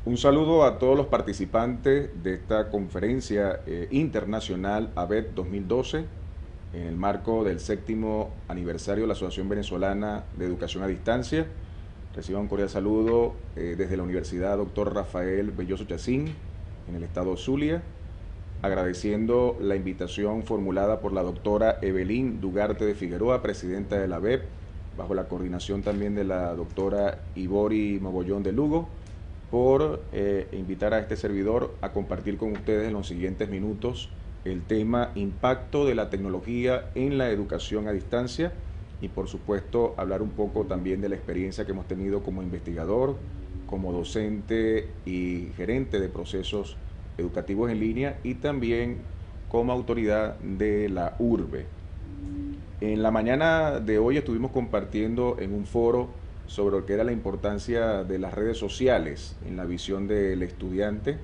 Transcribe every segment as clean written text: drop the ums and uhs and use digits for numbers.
Un saludo a todos los participantes de esta conferencia internacional ABET 2012 en el marco del séptimo aniversario de la Asociación Venezolana de Educación a Distancia. Reciban un cordial saludo desde la Universidad Dr. Rafael Belloso Chacín en el estado Zulia, agradeciendo la invitación formulada por la doctora Evelyn Dugarte de Figueroa, presidenta de la ABEP, bajo la coordinación también de la doctora Ibori Mogollón de Lugo, por invitar a este servidor a compartir con ustedes en los siguientes minutos el tema impacto de la tecnología en la educación a distancia y por supuesto hablar un poco también de la experiencia que hemos tenido como investigador, como docente y gerente de procesos educativos en línea y también como autoridad de la URBE. En la mañana de hoy estuvimos compartiendo en un foro sobre lo que era la importancia de las redes sociales en la visión del estudiante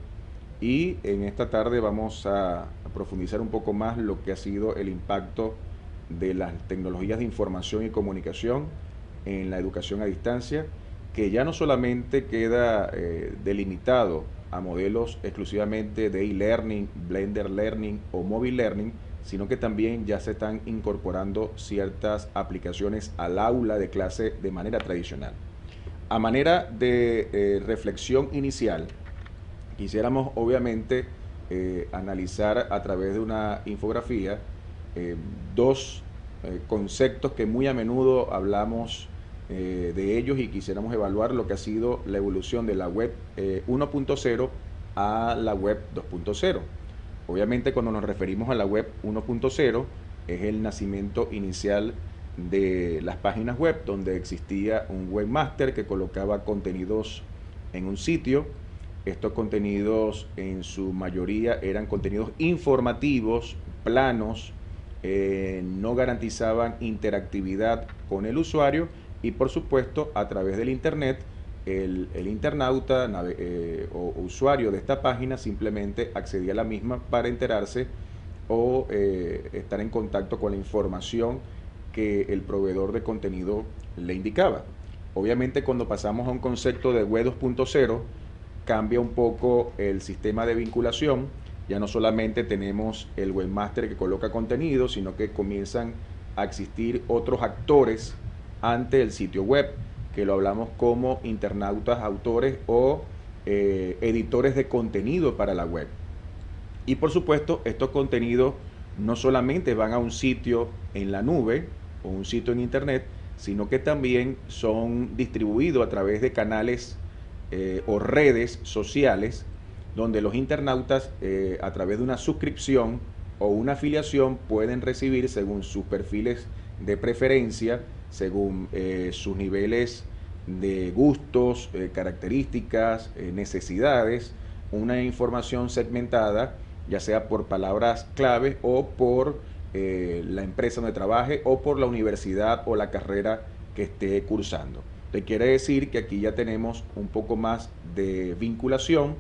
y en esta tarde vamos a profundizar un poco más lo que ha sido el impacto de las tecnologías de información y comunicación en la educación a distancia, que ya no solamente queda delimitado a modelos exclusivamente de e-learning, blended learning o mobile learning, sino que también ya se están incorporando ciertas aplicaciones al aula de clase de manera tradicional. A manera de reflexión inicial, quisiéramos obviamente analizar a través de una infografía dos conceptos que muy a menudo hablamos de ellos y quisiéramos evaluar lo que ha sido la evolución de la web 1.0 a la web 2.0. Obviamente cuando nos referimos a la web 1.0 es el nacimiento inicial de las páginas web, donde existía un webmaster que colocaba contenidos en un sitio. Estos contenidos en su mayoría eran contenidos informativos, planos, no garantizaban interactividad con el usuario y por supuesto a través del internet el internauta o usuario de esta página simplemente accedía a la misma para enterarse o estar en contacto con la información que el proveedor de contenido le indicaba. Obviamente cuando pasamos a un concepto de web 2.0 cambia un poco el sistema de vinculación. Ya no solamente tenemos el webmaster que coloca contenido, sino que comienzan a existir otros actores ante el sitio web, que lo hablamos como internautas, autores o editores de contenido para la web. Y por supuesto, estos contenidos no solamente van a un sitio en la nube o un sitio en internet, sino que también son distribuidos a través de canales o redes sociales donde los internautas a través de una suscripción o una afiliación pueden recibir según sus perfiles de preferencia, según sus niveles de gustos, características, necesidades, una información segmentada, ya sea por palabras clave o por la empresa donde trabaje o por la universidad o la carrera que esté cursando. Te quiere decir que aquí ya tenemos un poco más de vinculación.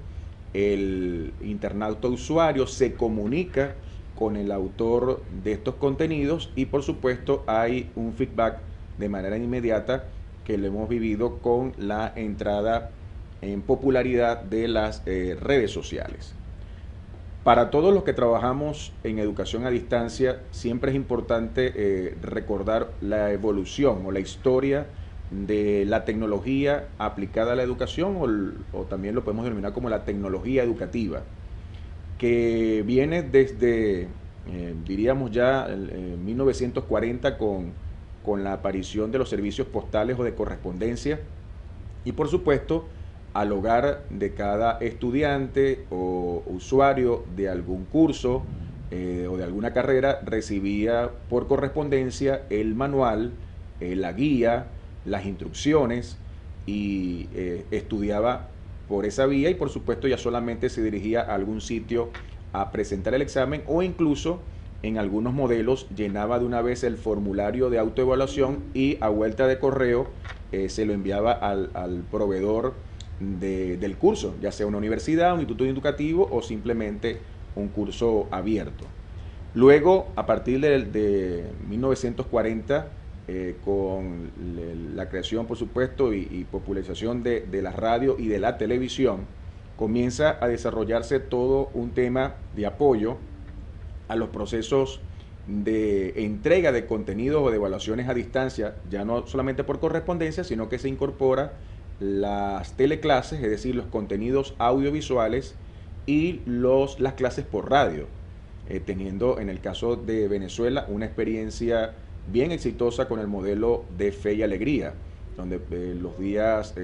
El internauta usuario se comunica con el autor de estos contenidos y por supuesto hay un feedback de manera inmediata que lo hemos vivido con la entrada en popularidad de las redes sociales. Para todos los que trabajamos en educación a distancia, siempre es importante recordar la evolución o la historia de la tecnología aplicada a la educación o también lo podemos denominar como la tecnología educativa, que viene desde, diríamos ya, 1940 con la aparición de los servicios postales o de correspondencia y por supuesto al hogar de cada estudiante o usuario de algún curso o de alguna carrera recibía por correspondencia el manual, la guía, las instrucciones y estudiaba por esa vía y por supuesto ya solamente se dirigía a algún sitio a presentar el examen o incluso en algunos modelos llenaba de una vez el formulario de autoevaluación y a vuelta de correo se lo enviaba al proveedor del curso, ya sea una universidad, un instituto educativo o simplemente un curso abierto. Luego, a partir de 1940, con la creación, por supuesto, y popularización de la radio y de la televisión, comienza a desarrollarse todo un tema de apoyo a los procesos de entrega de contenidos o de evaluaciones a distancia, ya no solamente por correspondencia, sino que se incorpora las teleclases, es decir, los contenidos audiovisuales y las clases por radio, teniendo en el caso de Venezuela una experiencia bien exitosa con el modelo de Fe y Alegría, donde los días,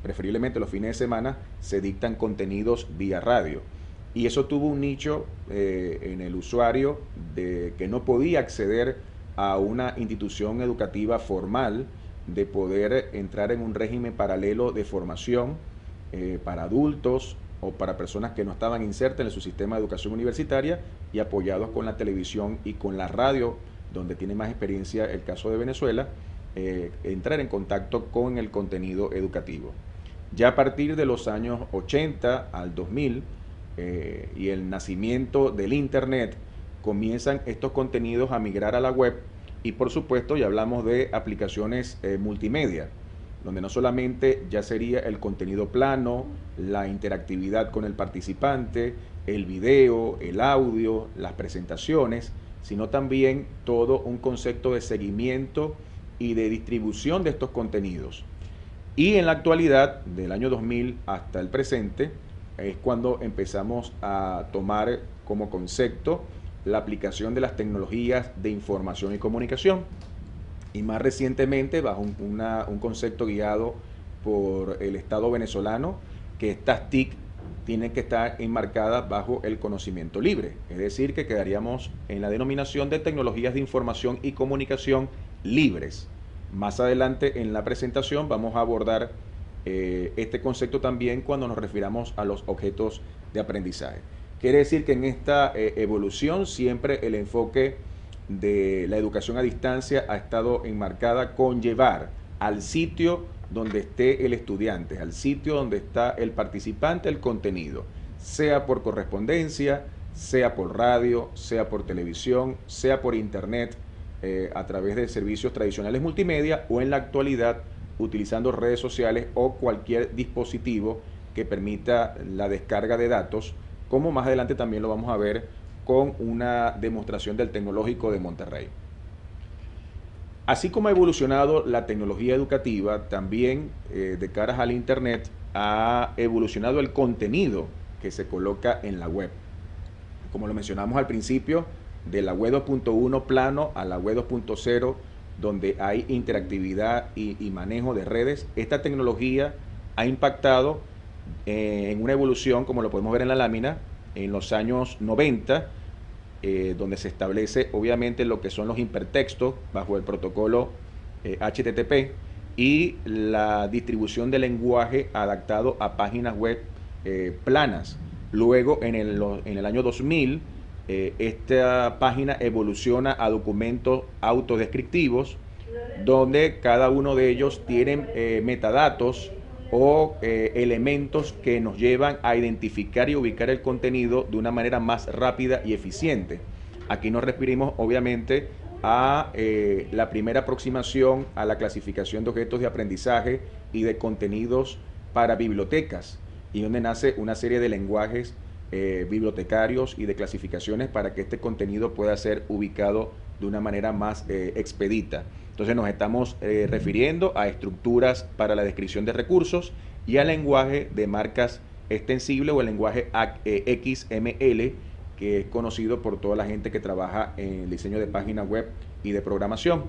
preferiblemente los fines de semana, se dictan contenidos vía radio. Y eso tuvo un nicho en el usuario de que no podía acceder a una institución educativa formal, de poder entrar en un régimen paralelo de formación para adultos o para personas que no estaban insertas en su sistema de educación universitaria y apoyados con la televisión y con la radio, donde tiene más experiencia el caso de Venezuela, entrar en contacto con el contenido educativo. Ya a partir de los años 80 al 2000 y el nacimiento del Internet, comienzan estos contenidos a migrar a la web y por supuesto ya hablamos de aplicaciones multimedia, donde no solamente ya sería el contenido plano, la interactividad con el participante, el video, el audio, las presentaciones, sino también todo un concepto de seguimiento y de distribución de estos contenidos. Y en la actualidad, del año 2000 hasta el presente, es cuando empezamos a tomar como concepto la aplicación de las tecnologías de información y comunicación. Y más recientemente, bajo un concepto guiado por el Estado venezolano, que estas TIC tienen que estar enmarcadas bajo el conocimiento libre. Es decir, que quedaríamos en la denominación de tecnologías de información y comunicación libres. Más adelante en la presentación vamos a abordar este concepto también cuando nos refiramos a los objetos de aprendizaje. Quiere decir que en esta evolución siempre el enfoque de la educación a distancia ha estado enmarcada con llevar al sitio donde esté el estudiante, al sitio donde está el participante, el contenido, sea por correspondencia, sea por radio, sea por televisión, sea por internet, a través de servicios tradicionales multimedia o en la actualidad utilizando redes sociales o cualquier dispositivo que permita la descarga de datos, como más adelante también lo vamos a ver con una demostración del Tecnológico de Monterrey. Así como ha evolucionado la tecnología educativa, también de caras al Internet ha evolucionado el contenido que se coloca en la web. Como lo mencionamos al principio, de la web 2.1 plano a la web 2.0, donde hay interactividad y manejo de redes, esta tecnología ha impactado en una evolución, como lo podemos ver en la lámina, en los años 90, donde se establece obviamente lo que son los hipertextos bajo el protocolo HTTP y la distribución de lenguaje adaptado a páginas web planas. Luego, en el año 2000, esta página evoluciona a documentos autodescriptivos, donde cada uno de ellos tienen metadatos o elementos que nos llevan a identificar y ubicar el contenido de una manera más rápida y eficiente. Aquí nos referimos obviamente a la primera aproximación a la clasificación de objetos de aprendizaje y de contenidos para bibliotecas, y donde nace una serie de lenguajes bibliotecarios y de clasificaciones para que este contenido pueda ser ubicado de una manera más expedita. Entonces nos estamos refiriendo a estructuras para la descripción de recursos y al lenguaje de marcas extensible o el lenguaje XML, que es conocido por toda la gente que trabaja en el diseño de páginas web y de programación.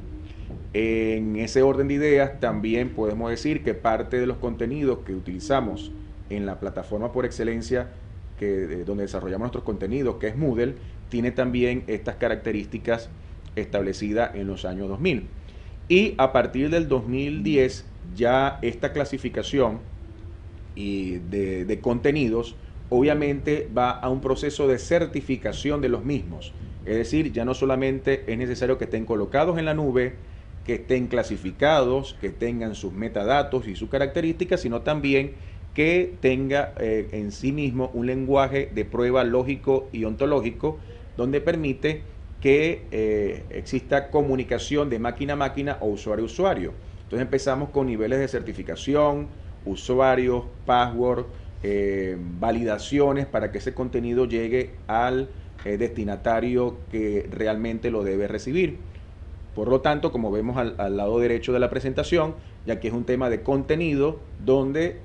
En ese orden de ideas también podemos decir que parte de los contenidos que utilizamos en la plataforma por excelencia donde desarrollamos nuestros contenidos, que es Moodle, tiene también estas características establecidas en los años 2000. Y a partir del 2010 ya esta clasificación de contenidos obviamente va a un proceso de certificación de los mismos. Es decir, ya no solamente es necesario que estén colocados en la nube, que estén clasificados, que tengan sus metadatos y sus características, sino también que tenga en sí mismo un lenguaje de prueba lógico y ontológico, donde permite que exista comunicación de máquina a máquina o usuario a usuario. Entonces empezamos con niveles de certificación, usuarios, password, validaciones para que ese contenido llegue al destinatario que realmente lo debe recibir. Por lo tanto, como vemos al lado derecho de la presentación, ya que es un tema de contenido donde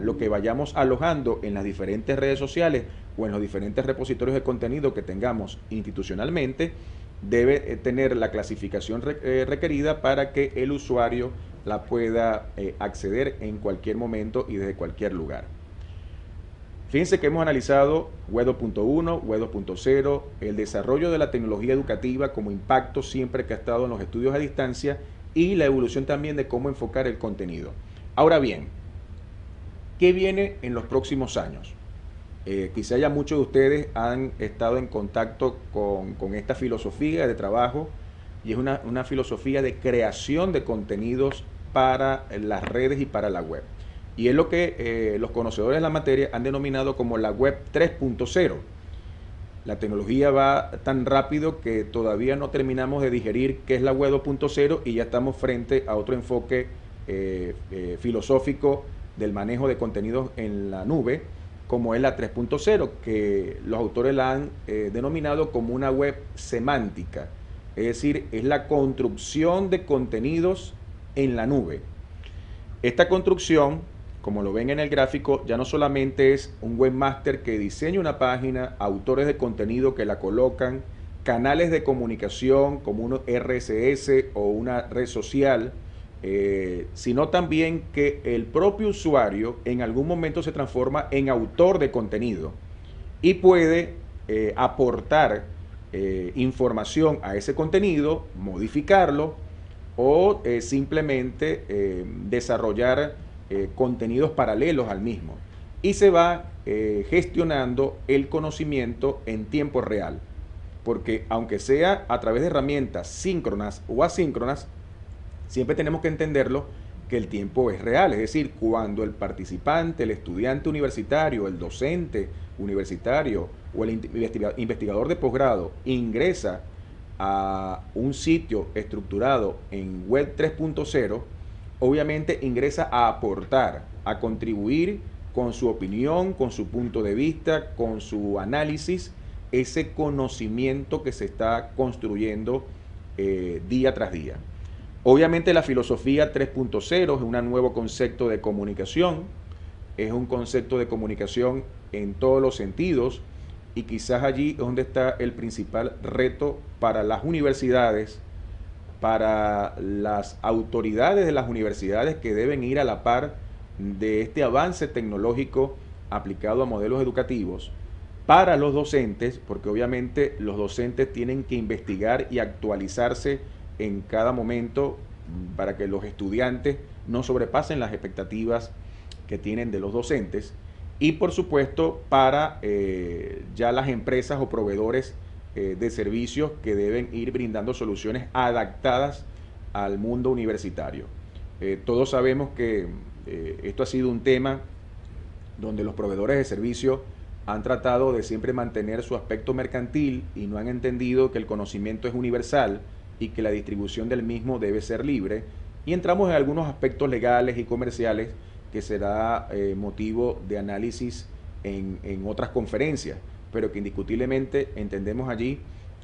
lo que vayamos alojando en las diferentes redes sociales o en los diferentes repositorios de contenido que tengamos institucionalmente, debe tener la clasificación requerida para que el usuario la pueda acceder en cualquier momento y desde cualquier lugar. Fíjense que hemos analizado Web 2.1, Web 2.0, el desarrollo de la tecnología educativa como impacto siempre que ha estado en los estudios a distancia y la evolución también de cómo enfocar el contenido. Ahora bien, ¿qué viene en los próximos años? Quizá ya muchos de ustedes han estado en contacto con esta filosofía de trabajo y es una filosofía de creación de contenidos para las redes y para la web. Y es lo que los conocedores de la materia han denominado como la web 3.0. La tecnología va tan rápido que todavía no terminamos de digerir qué es la web 2.0 y ya estamos frente a otro enfoque filosófico del manejo de contenidos en la nube, como es la 3.0, que los autores la han denominado como una web semántica. Es decir, es la construcción de contenidos en la nube. Esta construcción, como lo ven en el gráfico, ya no solamente es un webmaster que diseña una página, autores de contenido que la colocan, canales de comunicación como un RSS o una red social, sino también que el propio usuario en algún momento se transforma en autor de contenido y puede aportar información a ese contenido, modificarlo o simplemente desarrollar contenidos paralelos al mismo. Y se va gestionando el conocimiento en tiempo real. Porque aunque sea a través de herramientas síncronas o asíncronas, siempre tenemos que entenderlo que el tiempo es real. Es decir, cuando el participante, el estudiante universitario, el docente universitario o el investigador de posgrado ingresa a un sitio estructurado en Web 3.0, obviamente ingresa a aportar, a contribuir con su opinión, con su punto de vista, con su análisis, ese conocimiento que se está construyendo día tras día. Obviamente la filosofía 3.0 es un nuevo concepto de comunicación, es un concepto de comunicación en todos los sentidos y quizás allí es donde está el principal reto para las universidades, para las autoridades de las universidades que deben ir a la par de este avance tecnológico aplicado a modelos educativos, para los docentes, porque obviamente los docentes tienen que investigar y actualizarse en cada momento para que los estudiantes no sobrepasen las expectativas que tienen de los docentes, y por supuesto para ya las empresas o proveedores de servicios que deben ir brindando soluciones adaptadas al mundo universitario. Todos sabemos que esto ha sido un tema donde los proveedores de servicios han tratado de siempre mantener su aspecto mercantil y no han entendido que el conocimiento es universal y que la distribución del mismo debe ser libre, y entramos en algunos aspectos legales y comerciales que será motivo de análisis en otras conferencias, pero que indiscutiblemente entendemos allí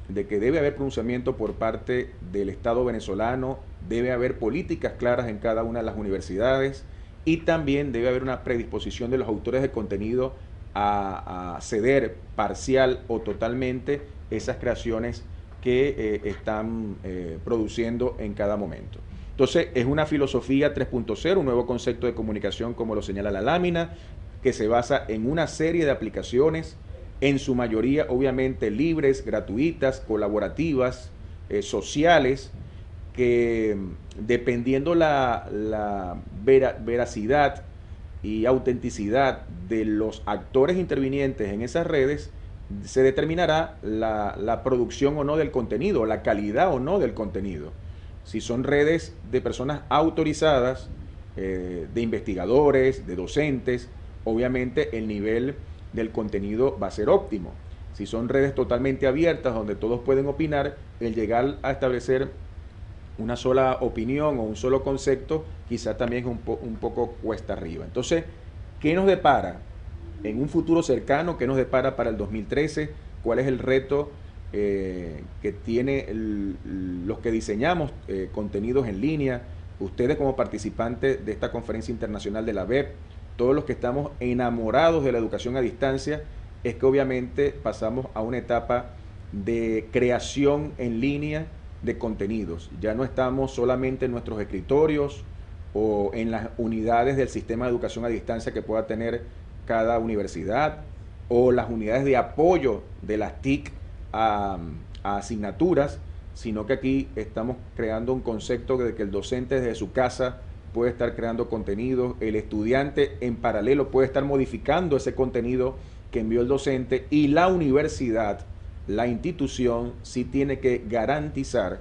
de que debe haber pronunciamiento por parte del Estado venezolano, debe haber políticas claras en cada una de las universidades y también debe haber una predisposición de los autores de contenido a ceder parcial o totalmente esas creaciones que están produciendo en cada momento. Entonces es una filosofía 3.0, un nuevo concepto de comunicación como lo señala la lámina, que se basa en una serie de aplicaciones, en su mayoría obviamente libres, gratuitas, colaborativas, sociales, que dependiendo la veracidad y autenticidad de los actores intervinientes en esas redes, se determinará la producción o no del contenido, la calidad o no del contenido. Si son redes de personas autorizadas, de investigadores, de docentes, obviamente el nivel del contenido va a ser óptimo. Si son redes totalmente abiertas donde todos pueden opinar, el llegar a establecer una sola opinión o un solo concepto quizá también es un poco cuesta arriba. Entonces, ¿qué nos depara en un futuro cercano, ¿qué nos depara para el 2013? ¿Cuál es el reto que tiene los que diseñamos contenidos en línea? Ustedes como participantes de esta conferencia internacional de la BEP, todos los que estamos enamorados de la educación a distancia, es que obviamente pasamos a una etapa de creación en línea de contenidos. Ya no estamos solamente en nuestros escritorios o en las unidades del sistema de educación a distancia que pueda tener cada universidad o las unidades de apoyo de las TIC a asignaturas, sino que aquí estamos creando un concepto de que el docente desde su casa puede estar creando contenidos, el estudiante en paralelo puede estar modificando ese contenido que envió el docente, y la universidad, la institución, sí tiene que garantizar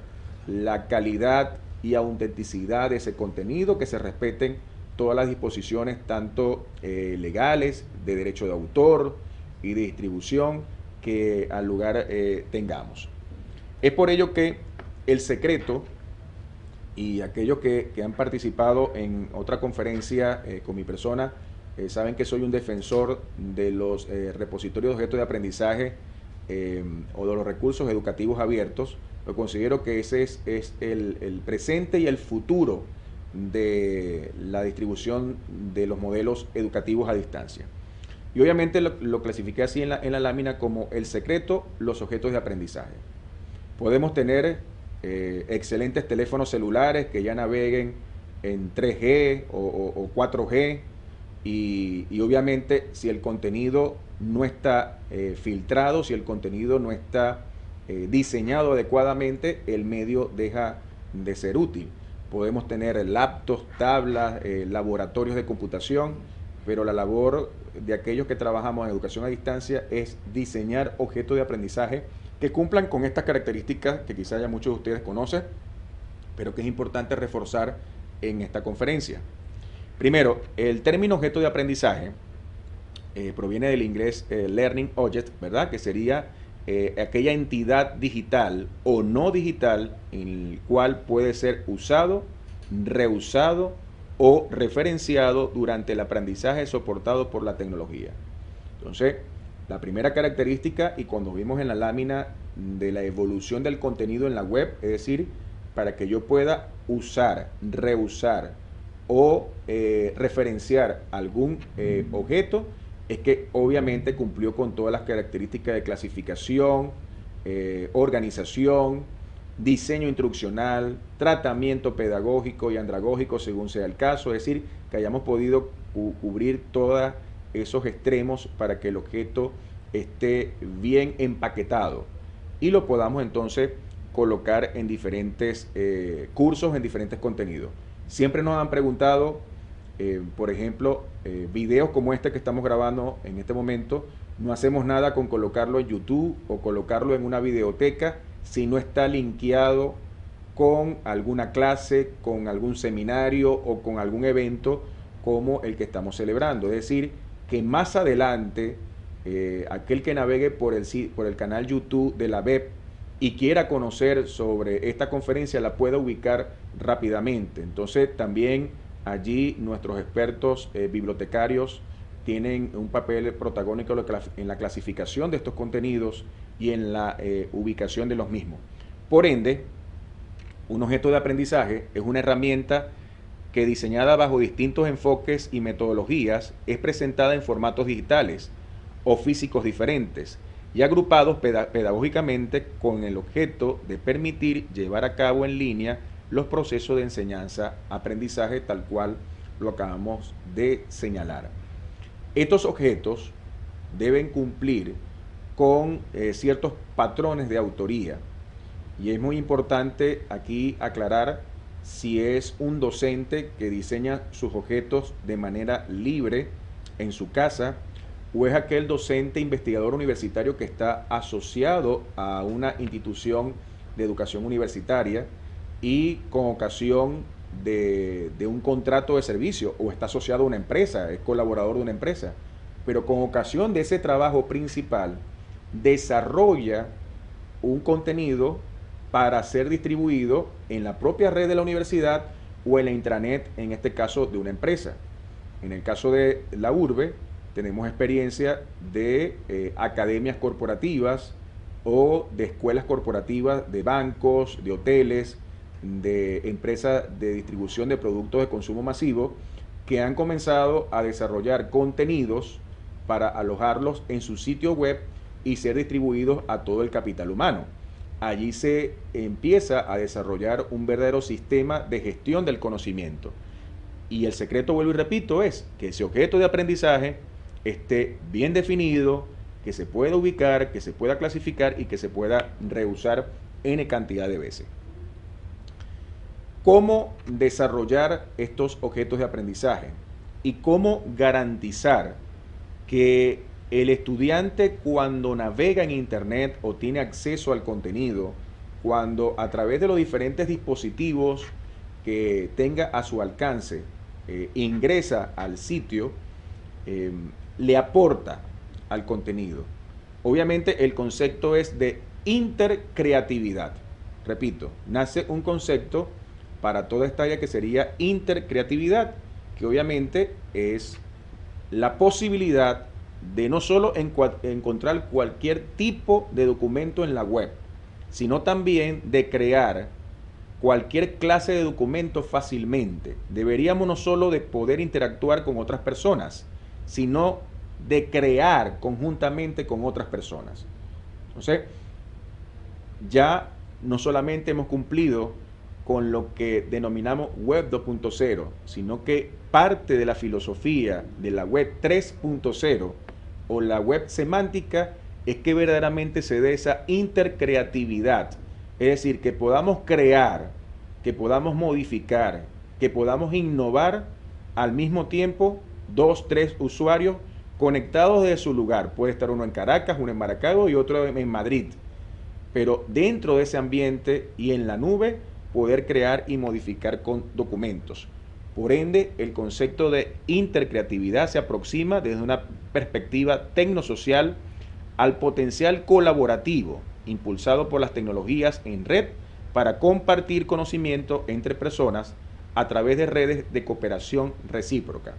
la calidad y autenticidad de ese contenido, que se respeten todas las disposiciones, tanto legales, de derecho de autor y de distribución, que al lugar tengamos. Es por ello que El Secreto, y aquellos que han participado en otra conferencia con mi persona, saben que soy un defensor de los repositorios de objetos de aprendizaje o de los recursos educativos abiertos. Lo considero que ese es el presente y el futuro de la distribución de los modelos educativos a distancia. Y obviamente lo clasifiqué así en la lámina como El Secreto, los objetos de aprendizaje. Podemos tener excelentes teléfonos celulares que ya naveguen en 3G o 4G, y obviamente si el contenido no está filtrado, si el contenido no está diseñado adecuadamente, el medio deja de ser útil. Podemos tener laptops, tablas, laboratorios de computación, pero la labor de aquellos que trabajamos en educación a distancia es diseñar objetos de aprendizaje que cumplan con estas características que quizá ya muchos de ustedes conocen, pero que es importante reforzar en esta conferencia. Primero, el término objeto de aprendizaje proviene del inglés Learning Object, ¿verdad? Que sería aquella entidad digital o no digital en el cual puede ser usado, reusado o referenciado durante el aprendizaje soportado por la tecnología. Entonces, la primera característica, y cuando vimos en la lámina de la evolución del contenido en la web, es decir, para que yo pueda usar, reusar o referenciar algún objeto, es que obviamente cumplió con todas las características de clasificación, organización, diseño instruccional, tratamiento pedagógico y andragógico según sea el caso, es decir, que hayamos podido cubrir todos esos extremos para que el objeto esté bien empaquetado y lo podamos entonces colocar en diferentes cursos, en diferentes contenidos. Siempre nos han preguntado, por ejemplo, videos como este que estamos grabando en este momento, no hacemos nada con colocarlo en YouTube o colocarlo en una videoteca si no está linkeado con alguna clase, con algún seminario o con algún evento como el que estamos celebrando. Es decir, que más adelante aquel que navegue por el canal YouTube de la BEP y quiera conocer sobre esta conferencia la pueda ubicar rápidamente. Entonces también allí nuestros expertos bibliotecarios tienen un papel protagónico en la clasificación de estos contenidos y en la ubicación de los mismos. Por ende, un objeto de aprendizaje es una herramienta que, diseñada bajo distintos enfoques y metodologías, es presentada en formatos digitales o físicos diferentes y agrupados pedagógicamente con el objeto de permitir llevar a cabo en línea los procesos de enseñanza-aprendizaje, tal cual lo acabamos de señalar. Estos objetos deben cumplir con ciertos patrones de autoría, y es muy importante aquí aclarar si es un docente que diseña sus objetos de manera libre en su casa o es aquel docente investigador universitario que está asociado a una institución de educación universitaria y con ocasión de un contrato de servicio, o está asociado a una empresa, es colaborador de una empresa, pero con ocasión de ese trabajo principal desarrolla un contenido para ser distribuido en la propia red de la universidad o en la intranet, en este caso de una empresa. En el caso de la urbe, tenemos experiencia de academias corporativas o de escuelas corporativas, de bancos, de hoteles, de empresas de distribución de productos de consumo masivo, que han comenzado a desarrollar contenidos para alojarlos en su sitio web y ser distribuidos a todo el capital humano. Allí se empieza a desarrollar un verdadero sistema de gestión del conocimiento. Y el secreto, vuelvo y repito, es que ese objeto de aprendizaje esté bien definido, que se pueda ubicar, que se pueda clasificar y que se pueda reusar N cantidad de veces. ¿Cómo desarrollar estos objetos de aprendizaje? Y cómo garantizar que el estudiante, cuando navega en Internet o tiene acceso al contenido, cuando a través de los diferentes dispositivos que tenga a su alcance, ingresa al sitio, le aporta al contenido? Obviamente el concepto es de intercreatividad. Repito, nace un concepto para toda esta área que sería intercreatividad, que obviamente es la posibilidad de no solo encontrar cualquier tipo de documento en la web, sino también de crear cualquier clase de documento fácilmente. Deberíamos no solo de poder interactuar con otras personas, sino de crear conjuntamente con otras personas. Entonces, ya no solamente hemos cumplido con lo que denominamos Web 2.0, sino que parte de la filosofía de la Web 3.0 o la web semántica es que verdaderamente se dé esa intercreatividad. Es decir, que podamos crear, que podamos modificar, que podamos innovar al mismo tiempo 2, 3 usuarios conectados desde su lugar. Puede estar uno en Caracas, uno en Maracaibo y otro en Madrid. Pero dentro de ese ambiente y en la nube poder crear y modificar con documentos. Por ende, el concepto de intercreatividad se aproxima desde una perspectiva tecnosocial al potencial colaborativo impulsado por las tecnologías en red para compartir conocimiento entre personas a través de redes de cooperación recíproca.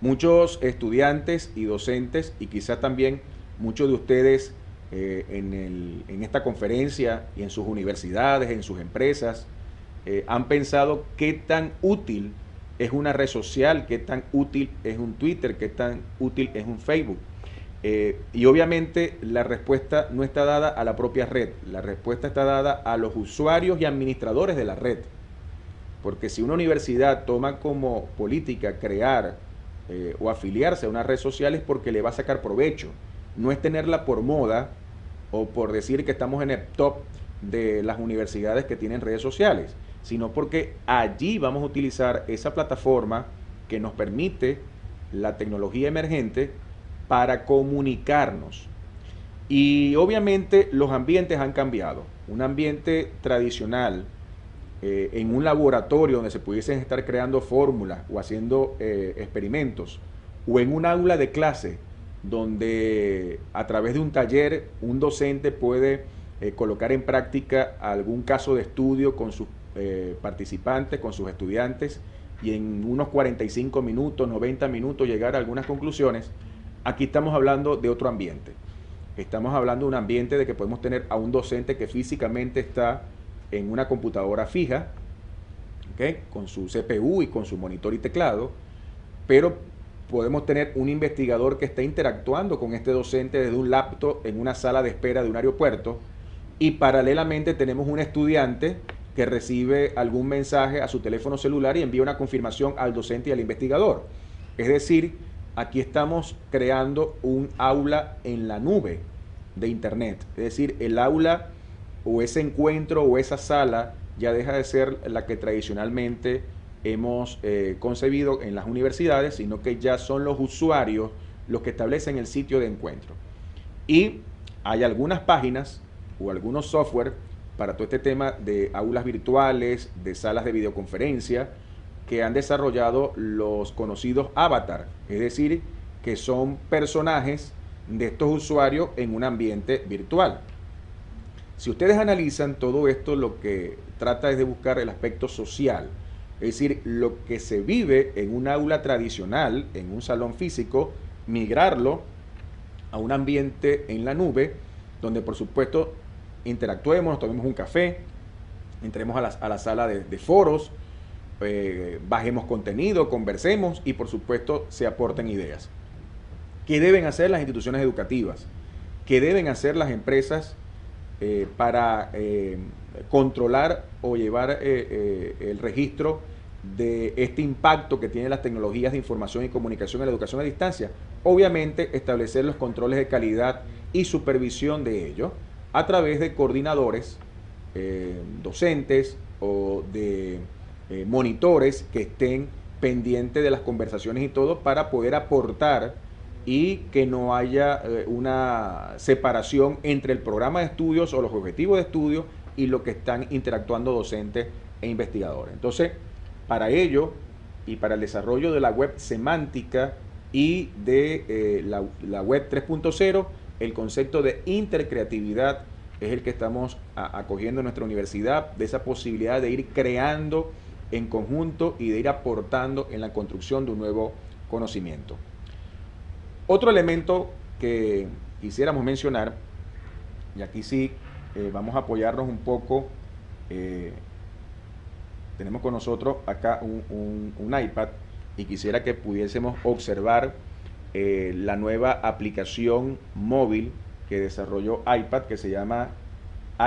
Muchos estudiantes y docentes, y quizás también muchos de ustedes en esta conferencia y en sus universidades, en sus empresas, han pensado qué tan útil es una red social, qué tan útil es un Twitter, qué tan útil es un Facebook. Y obviamente la respuesta no está dada a la propia red, la respuesta está dada a los usuarios y administradores de la red. Porque si una universidad toma como política crear o afiliarse a una red social es porque le va a sacar provecho. No es tenerla por moda o por decir que estamos en el top de las universidades que tienen redes sociales, sino porque allí vamos a utilizar esa plataforma que nos permite la tecnología emergente para comunicarnos. Y obviamente los ambientes han cambiado. Un ambiente tradicional, en un laboratorio donde se pudiesen estar creando fórmulas o haciendo experimentos, o en un aula de clase donde a través de un taller un docente puede colocar en práctica algún caso de estudio con sus participantes, con sus estudiantes, y en unos 45 minutos, 90 minutos llegar a algunas conclusiones. Aquí estamos hablando de otro ambiente. Estamos hablando de un ambiente de que podemos tener a un docente que físicamente está en una computadora fija, ¿okay?, con su CPU y con su monitor y teclado, pero podemos tener un investigador que está interactuando con este docente desde un laptop en una sala de espera de un aeropuerto, y paralelamente tenemos un estudiante que recibe algún mensaje a su teléfono celular y envía una confirmación al docente y al investigador. Es decir, aquí estamos creando un aula en la nube de Internet. Es decir, el aula o ese encuentro o esa sala ya deja de ser la que tradicionalmente hemos concebido en las universidades, sino que ya son los usuarios los que establecen el sitio de encuentro. Y hay algunas páginas o algunos software para todo este tema de aulas virtuales, de salas de videoconferencia, que han desarrollado los conocidos avatar, es decir, que son personajes de estos usuarios en un ambiente virtual. Si ustedes analizan todo esto, lo que trata es de buscar el aspecto social, Es decir, lo que se vive en un aula tradicional, en un salón físico, migrarlo a un ambiente en la nube, donde por supuesto interactuemos, nos tomemos un café, entremos a la sala de foros, bajemos contenido, conversemos y por supuesto se aporten ideas. ¿Qué deben hacer las instituciones educativas? ¿Qué deben hacer las empresas para controlar o llevar el registro de este impacto que tienen las tecnologías de información y comunicación en la educación a distancia? Obviamente establecer los controles de calidad y supervisión de ello a través de coordinadores docentes o de monitores que estén pendientes de las conversaciones y todo para poder aportar y que no haya una separación entre el programa de estudios o los objetivos de estudio y lo que están interactuando docentes e investigadores. Entonces, para ello y para el desarrollo de la web semántica y de la web 3.0, el concepto de intercreatividad es el que estamos acogiendo en nuestra universidad, de esa posibilidad de ir creando en conjunto y de ir aportando en la construcción de un nuevo conocimiento. Otro elemento que quisiéramos mencionar, y aquí sí vamos a apoyarnos un poco, tenemos con nosotros acá un iPad y quisiera que pudiésemos observar la nueva aplicación móvil que desarrolló iPad, que se llama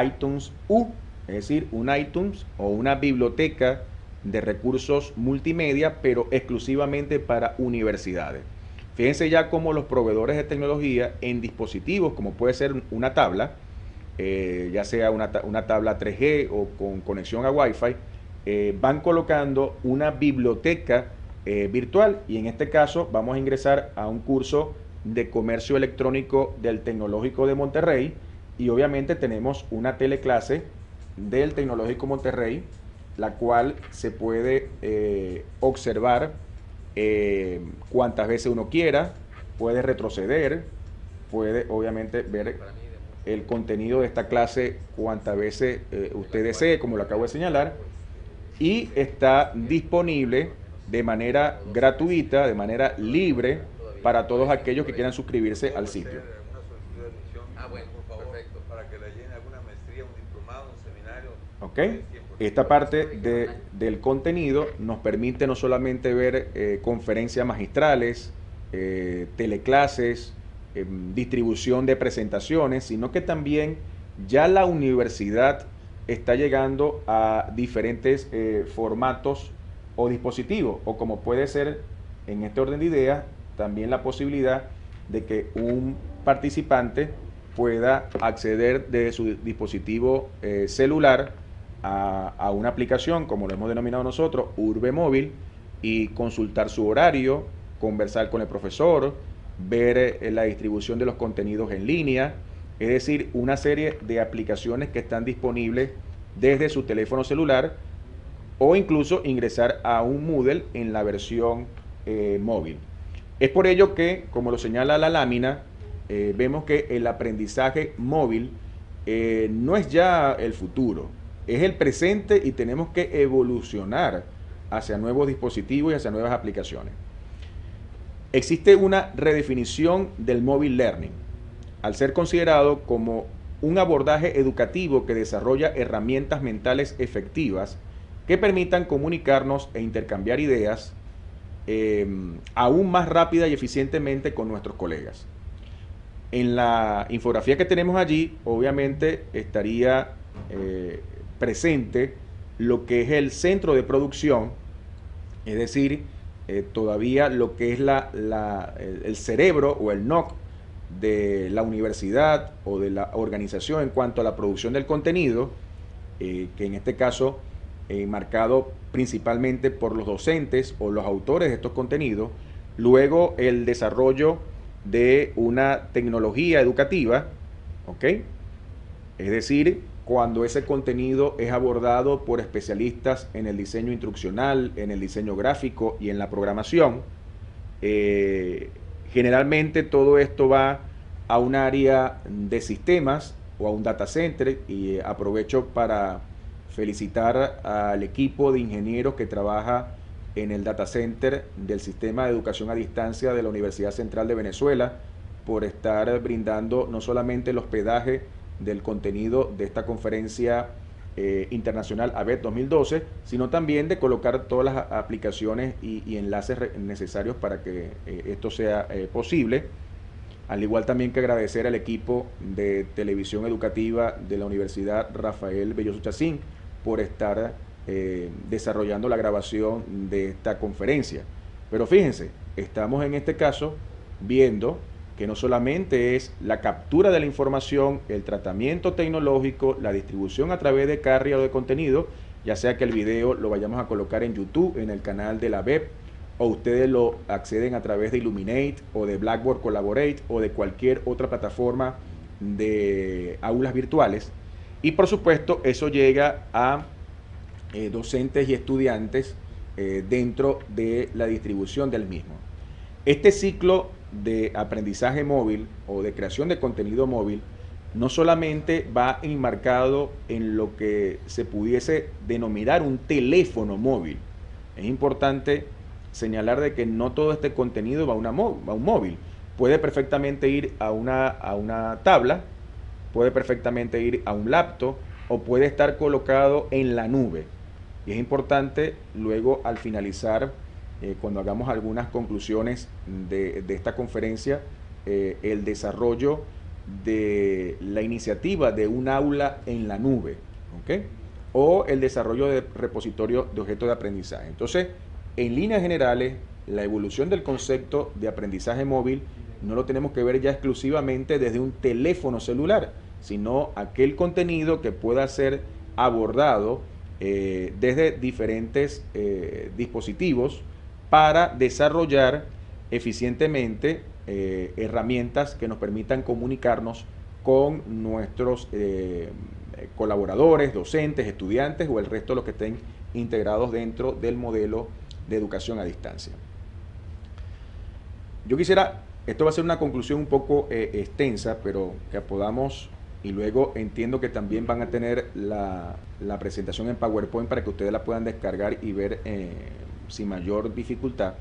iTunes U, es decir, un iTunes o una biblioteca de recursos multimedia, pero exclusivamente para universidades. Fíjense ya cómo los proveedores de tecnología en dispositivos, como puede ser una tabla, ya sea una tabla 3G o con conexión a Wi-Fi, van colocando una biblioteca virtual, y en este caso vamos a ingresar a un curso de comercio electrónico del Tecnológico de Monterrey, y obviamente tenemos una teleclase del Tecnológico Monterrey, la cual se puede observar cuantas veces uno quiera, puede retroceder, puede obviamente ver el contenido de esta clase cuantas veces usted desee, como lo acabo de señalar, y está disponible de manera gratuita, de manera libre, para todos aquellos que quieran suscribirse al sitio. ¿Ok? Esta parte del contenido nos permite no solamente ver conferencias magistrales, teleclases, distribución de presentaciones, sino que también ya la universidad está llegando a diferentes formatos o dispositivos, o como puede ser en este orden de ideas, también la posibilidad de que un participante pueda acceder de su dispositivo celular a una aplicación, como lo hemos denominado nosotros, Urbe Móvil, y consultar su horario, conversar con el profesor, ver la distribución de los contenidos en línea, es decir, una serie de aplicaciones que están disponibles desde su teléfono celular, o incluso ingresar a un Moodle en la versión móvil. Es por ello que, como lo señala la lámina, vemos que el aprendizaje móvil no es ya el futuro, es el presente, y tenemos que evolucionar hacia nuevos dispositivos y hacia nuevas aplicaciones. Existe una redefinición del mobile learning, al ser considerado como un abordaje educativo que desarrolla herramientas mentales efectivas que permitan comunicarnos e intercambiar ideas aún más rápida y eficientemente con nuestros colegas. En la infografía que tenemos allí, obviamente estaría presente lo que es el centro de producción, es decir, todavía lo que es el cerebro o el NOC de la universidad o de la organización en cuanto a la producción del contenido, que en este caso marcado principalmente por los docentes o los autores de estos contenidos. Luego el desarrollo de una tecnología educativa, ¿ok? Es decir, cuando ese contenido es abordado por especialistas en el diseño instruccional, en el diseño gráfico y en la programación. Generalmente todo esto va a un área de sistemas o a un data center, y aprovecho para felicitar al equipo de ingenieros que trabaja en el data center del sistema de educación a distancia de la Universidad Central de Venezuela por estar brindando no solamente el hospedaje del contenido de esta conferencia internacional ABET 2012, sino también de colocar todas las aplicaciones y enlaces necesarios para que esto sea posible. Al igual también que agradecer al equipo de televisión educativa de la Universidad Rafael Belloso Chacín por estar desarrollando la grabación de esta conferencia. Pero fíjense, estamos en este caso viendo que no solamente es la captura de la información, el tratamiento tecnológico, la distribución a través de carrier o de contenido, ya sea que el video lo vayamos a colocar en YouTube, en el canal de la web, o ustedes lo acceden a través de Illuminate o de Blackboard Collaborate o de cualquier otra plataforma de aulas virtuales. Y por supuesto eso llega a docentes y estudiantes dentro de la distribución del mismo. Este ciclo de aprendizaje móvil o de creación de contenido móvil no solamente va enmarcado en lo que se pudiese denominar un teléfono móvil. Es importante señalar de que no todo este contenido va a un móvil. Puede perfectamente ir a una tabla, puede perfectamente ir a un laptop o puede estar colocado en la nube. Y es importante luego al finalizar, cuando hagamos algunas conclusiones de esta conferencia, el desarrollo de la iniciativa de un aula en la nube, ¿okay? O el desarrollo de repositorio de objetos de aprendizaje. Entonces, en líneas generales, la evolución del concepto de aprendizaje móvil no lo tenemos que ver ya exclusivamente desde un teléfono celular, sino aquel contenido que pueda ser abordado desde diferentes dispositivos para desarrollar eficientemente herramientas que nos permitan comunicarnos con nuestros colaboradores, docentes, estudiantes o el resto de los que estén integrados dentro del modelo de educación a distancia. Yo quisiera, esto va a ser una conclusión un poco extensa, pero que podamos, y luego entiendo que también van a tener la presentación en PowerPoint para que ustedes la puedan descargar y ver sin mayor dificultad,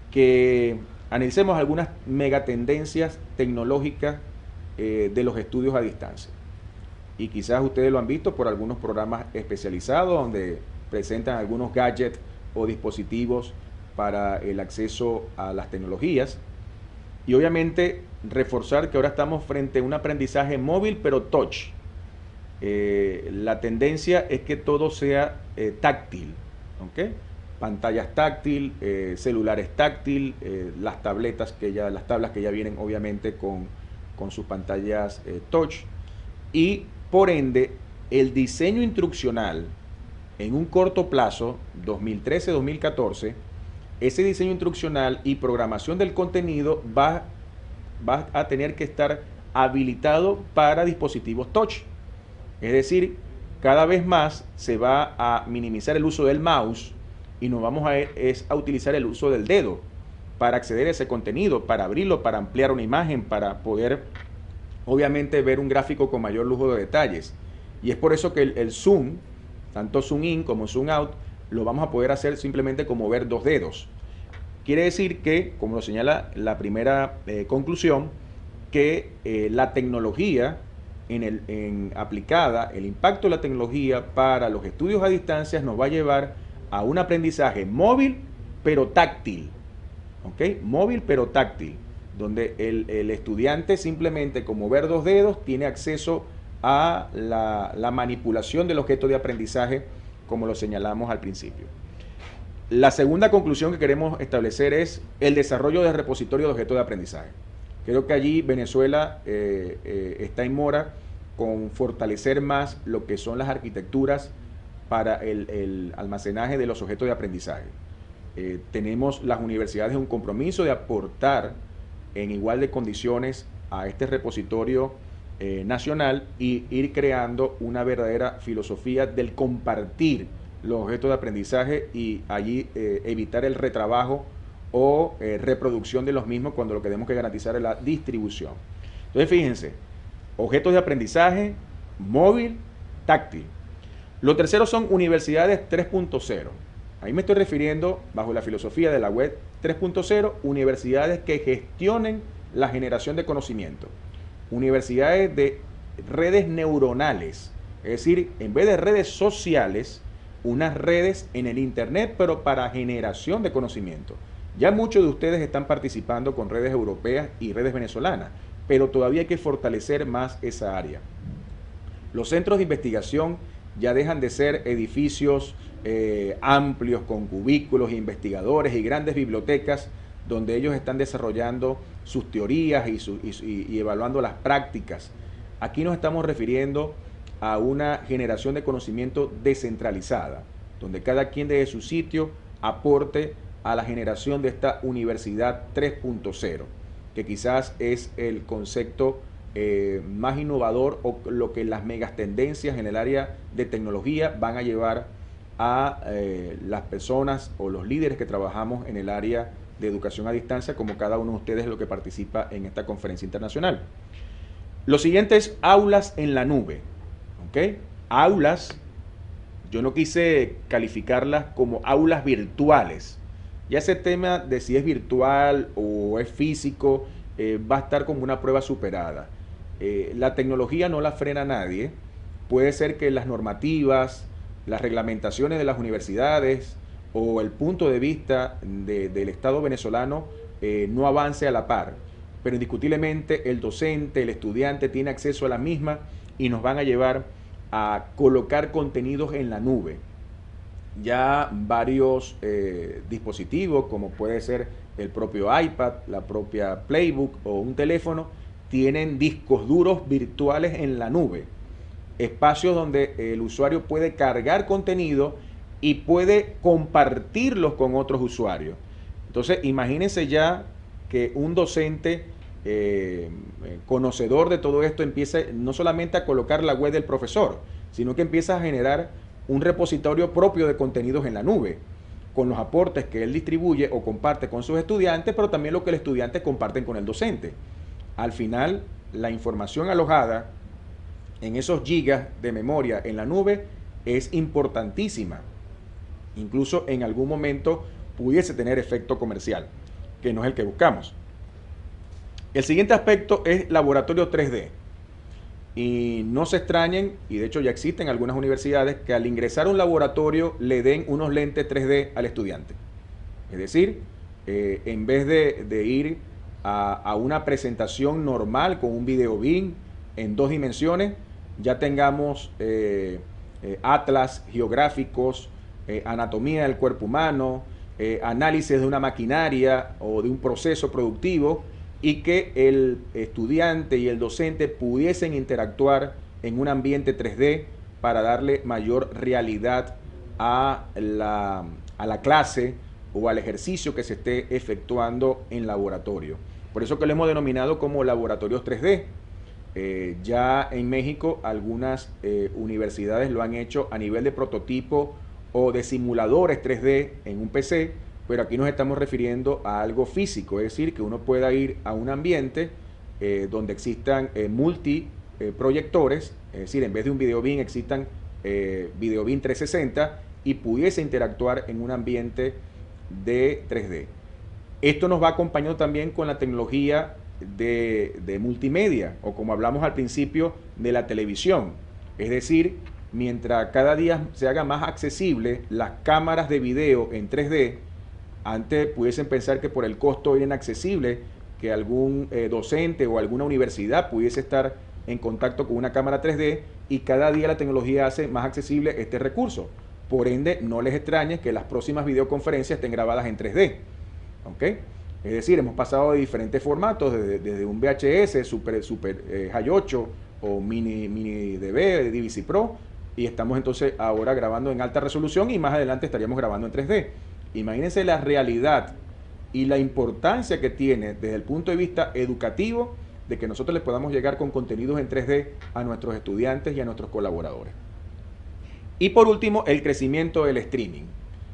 que analicemos algunas megatendencias tecnológicas de los estudios a distancia. Y quizás ustedes lo han visto por algunos programas especializados donde presentan algunos gadgets o dispositivos para el acceso a las tecnologías. Y obviamente reforzar que ahora estamos frente a un aprendizaje móvil pero touch. La tendencia es que todo sea táctil, ¿okay? Pantallas táctil, celulares táctil, las tablas que ya vienen obviamente con sus pantallas touch, y por ende el diseño instruccional en un corto plazo, 2013-2014, ese diseño instruccional y programación del contenido va a tener que estar habilitado para dispositivos touch. Es decir, cada vez más se va a minimizar el uso del mouse y nos vamos a utilizar el uso del dedo para acceder a ese contenido, para abrirlo, para ampliar una imagen, para poder obviamente ver un gráfico con mayor lujo de detalles. Y es por eso que el zoom, tanto zoom in como zoom out, lo vamos a poder hacer simplemente como ver dos dedos. Quiere decir que, como lo señala la primera conclusión, que la tecnología aplicada, el impacto de la tecnología para los estudios a distancia nos va a llevar a un aprendizaje móvil pero táctil, ¿okay? Móvil pero táctil, donde el estudiante simplemente como ver dos dedos tiene acceso a la manipulación del objeto de aprendizaje, como lo señalamos al principio. La segunda conclusión que queremos establecer es el desarrollo de repositorios de objetos de aprendizaje. Creo que allí Venezuela está en mora con fortalecer más lo que son las arquitecturas para el almacenaje de los objetos de aprendizaje. Tenemos las universidades un compromiso de aportar en igual de condiciones a este repositorio nacional y ir creando una verdadera filosofía del compartir los objetos de aprendizaje y allí evitar el retrabajo o reproducción de los mismos cuando lo que tenemos que garantizar es la distribución. Entonces fíjense, objetos de aprendizaje móvil, táctil. Lo tercero son universidades 3.0. Ahí me estoy refiriendo, bajo la filosofía de la web 3.0, universidades que gestionen la generación de conocimiento. Universidades de redes neuronales, es decir, en vez de redes sociales, unas redes en el internet, pero para generación de conocimiento. Ya muchos de ustedes están participando con redes europeas y redes venezolanas, pero todavía hay que fortalecer más esa área. Los centros de investigación ya dejan de ser edificios amplios con cubículos, investigadores y grandes bibliotecas donde ellos están desarrollando sus teorías y evaluando las prácticas. Aquí nos estamos refiriendo a una generación de conocimiento descentralizada, donde cada quien desde su sitio aporte a la generación de esta universidad 3.0, que quizás es el concepto más innovador o lo que las megas tendencias en el área de tecnología van a llevar a las personas o los líderes que trabajamos en el área de educación a distancia, como cada uno de ustedes lo que participa en esta conferencia internacional. Lo siguiente es aulas en la nube. ¿Okay? Aulas, yo no quise calificarlas como aulas virtuales. Ya ese tema de si es virtual o es físico va a estar como una prueba superada. La tecnología no la frena nadie. Puede ser que las normativas, las reglamentaciones de las universidades o el punto de vista del Estado venezolano no avance a la par, pero indiscutiblemente el docente, el estudiante tiene acceso a la misma y nos van a llevar a colocar contenidos en la nube. Ya varios dispositivos, como puede ser el propio iPad, la propia Playbook o un teléfono, tienen discos duros virtuales en la nube, espacios donde el usuario puede cargar contenido y puede compartirlos con otros usuarios. Entonces, imagínense ya que un docente conocedor de todo esto empiece no solamente a colocar la web del profesor, sino que empieza a generar un repositorio propio de contenidos en la nube, con los aportes que él distribuye o comparte con sus estudiantes, pero también lo que el estudiante comparten con el docente. Al final, la información alojada en esos gigas de memoria en la nube es importantísima. Incluso en algún momento pudiese tener efecto comercial, que no es el que buscamos. El siguiente aspecto es laboratorio 3D. Y no se extrañen, y de hecho ya existen algunas universidades que al ingresar a un laboratorio le den unos lentes 3D al estudiante. Es decir, en vez de ir a una presentación normal con un video BIM en 2 dimensiones, ya tengamos atlas geográficos, anatomía del cuerpo humano, análisis de una maquinaria o de un proceso productivo, y que el estudiante y el docente pudiesen interactuar en un ambiente 3D para darle mayor realidad a la clase o al ejercicio que se esté efectuando en laboratorio. Por eso que lo hemos denominado como laboratorios 3D. Ya en México algunas universidades lo han hecho a nivel de prototipo o de simuladores 3D en un PC, pero aquí nos estamos refiriendo a algo físico, es decir, que uno pueda ir a un ambiente donde existan multiproyectores, es decir, en vez de un video BIM existan video BIM 360 y pudiese interactuar en un ambiente de 3D. Esto nos va acompañado también con la tecnología de multimedia, o como hablamos al principio, de la televisión. Es decir, mientras cada día se haga más accesible las cámaras de video en 3D, antes pudiesen pensar que por el costo era inaccesible que algún docente o alguna universidad pudiese estar en contacto con una cámara 3D, y cada día la tecnología hace más accesible este recurso. Por ende, no les extrañe que las próximas videoconferencias estén grabadas en 3D. ¿Okay? Es decir, hemos pasado de diferentes formatos, desde un VHS, Super High 8 o Mini DV, DVC Pro, y estamos entonces ahora grabando en alta resolución y más adelante estaríamos grabando en 3D. Imagínense la realidad y la importancia que tiene desde el punto de vista educativo de que nosotros les podamos llegar con contenidos en 3D a nuestros estudiantes y a nuestros colaboradores. Y por último, el crecimiento del streaming.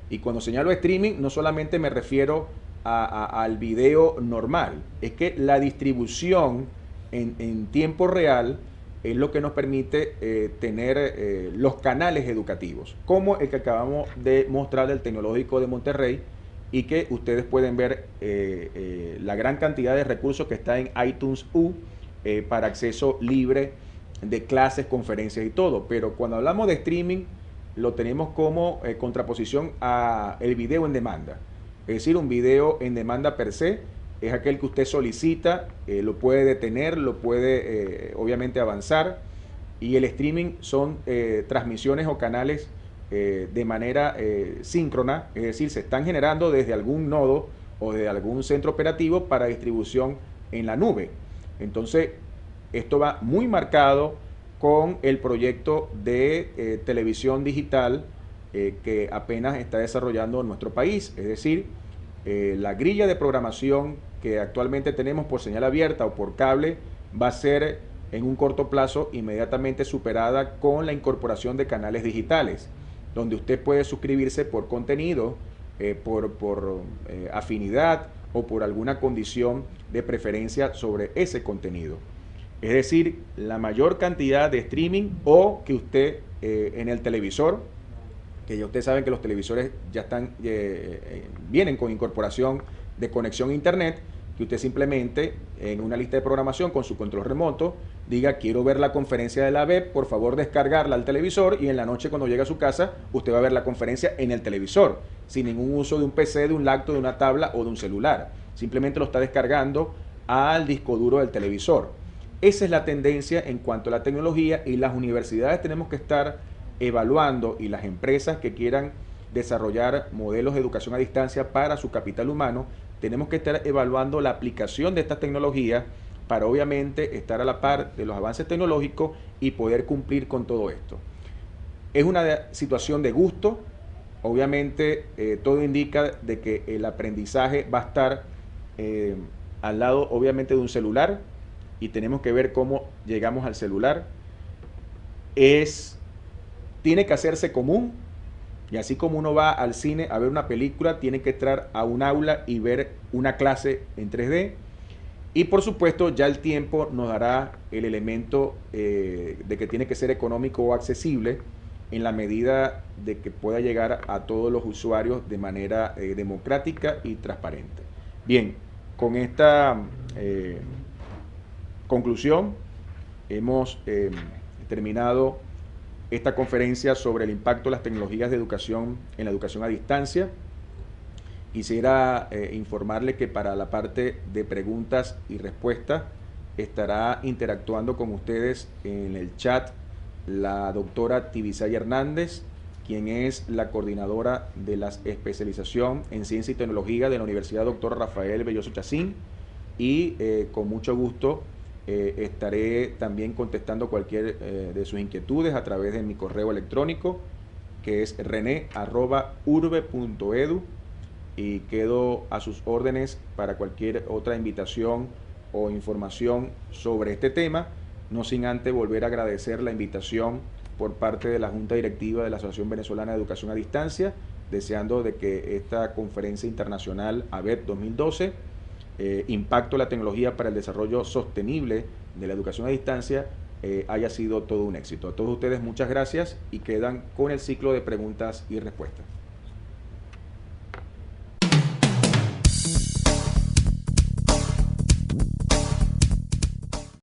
Y cuando señalo streaming, no solamente me refiero al video normal, es que la distribución en tiempo real es lo que nos permite tener los canales educativos, como el que acabamos de mostrar del Tecnológico de Monterrey, y que ustedes pueden ver la gran cantidad de recursos que está en iTunes U para acceso libre de clases, conferencias y todo. Pero cuando hablamos de streaming, lo tenemos como contraposición a el video en demanda. Es decir, un video en demanda per se es aquel que usted solicita, lo puede detener, lo puede obviamente avanzar, y el streaming son transmisiones o canales de manera síncrona, es decir, se están generando desde algún nodo o de algún centro operativo para distribución en la nube. Entonces, esto va muy marcado con el proyecto de televisión digital que apenas está desarrollando nuestro país. Es decir, la grilla de programación que actualmente tenemos por señal abierta o por cable va a ser en un corto plazo inmediatamente superada con la incorporación de canales digitales, donde usted puede suscribirse por contenido, por afinidad o por alguna condición de preferencia sobre ese contenido. Es decir, la mayor cantidad de streaming, o que usted en el televisor, que ya ustedes saben que los televisores ya están, vienen con incorporación de conexión a internet, que usted simplemente en una lista de programación con su control remoto diga: quiero ver la conferencia de la ABEP, por favor descargarla al televisor, y en la noche cuando llegue a su casa usted va a ver la conferencia en el televisor, sin ningún uso de un PC, de un laptop, de una tabla o de un celular. Simplemente lo está descargando al disco duro del televisor. Esa es la tendencia en cuanto a la tecnología, y las universidades tenemos que estar evaluando, y las empresas que quieran desarrollar modelos de educación a distancia para su capital humano, tenemos que estar evaluando la aplicación de estas tecnologías para obviamente estar a la par de los avances tecnológicos y poder cumplir con todo esto. Es una situación de gusto, obviamente todo indica de que el aprendizaje va a estar al lado obviamente de un celular, y tenemos que ver cómo llegamos al celular. Tiene que hacerse común, y así como uno va al cine a ver una película, tiene que entrar a un aula y ver una clase en 3D. Y por supuesto ya el tiempo nos dará el elemento de que tiene que ser económico o accesible, en la medida de que pueda llegar a todos los usuarios de manera democrática y transparente. Bien, con esta conclusión hemos terminado esta conferencia sobre el impacto de las tecnologías de educación en la educación a distancia. Quisiera informarle que para la parte de preguntas y respuestas estará interactuando con ustedes en el chat la doctora Tibisay Hernández, quien es la coordinadora de la especialización en Ciencia y Tecnología de la Universidad Dr. Rafael Belloso Chacín, y con mucho gusto estaré también contestando cualquier de sus inquietudes a través de mi correo electrónico, que es rene@urbe.edu, y quedo a sus órdenes para cualquier otra invitación o información sobre este tema, no sin antes volver a agradecer la invitación por parte de la Junta Directiva de la Asociación Venezolana de Educación a Distancia, deseando de que esta conferencia internacional ABET 2012, Impacto de la Tecnología para el Desarrollo Sostenible de la Educación a Distancia, haya sido todo un éxito. A todos ustedes muchas gracias, y quedan con el ciclo de preguntas y respuestas.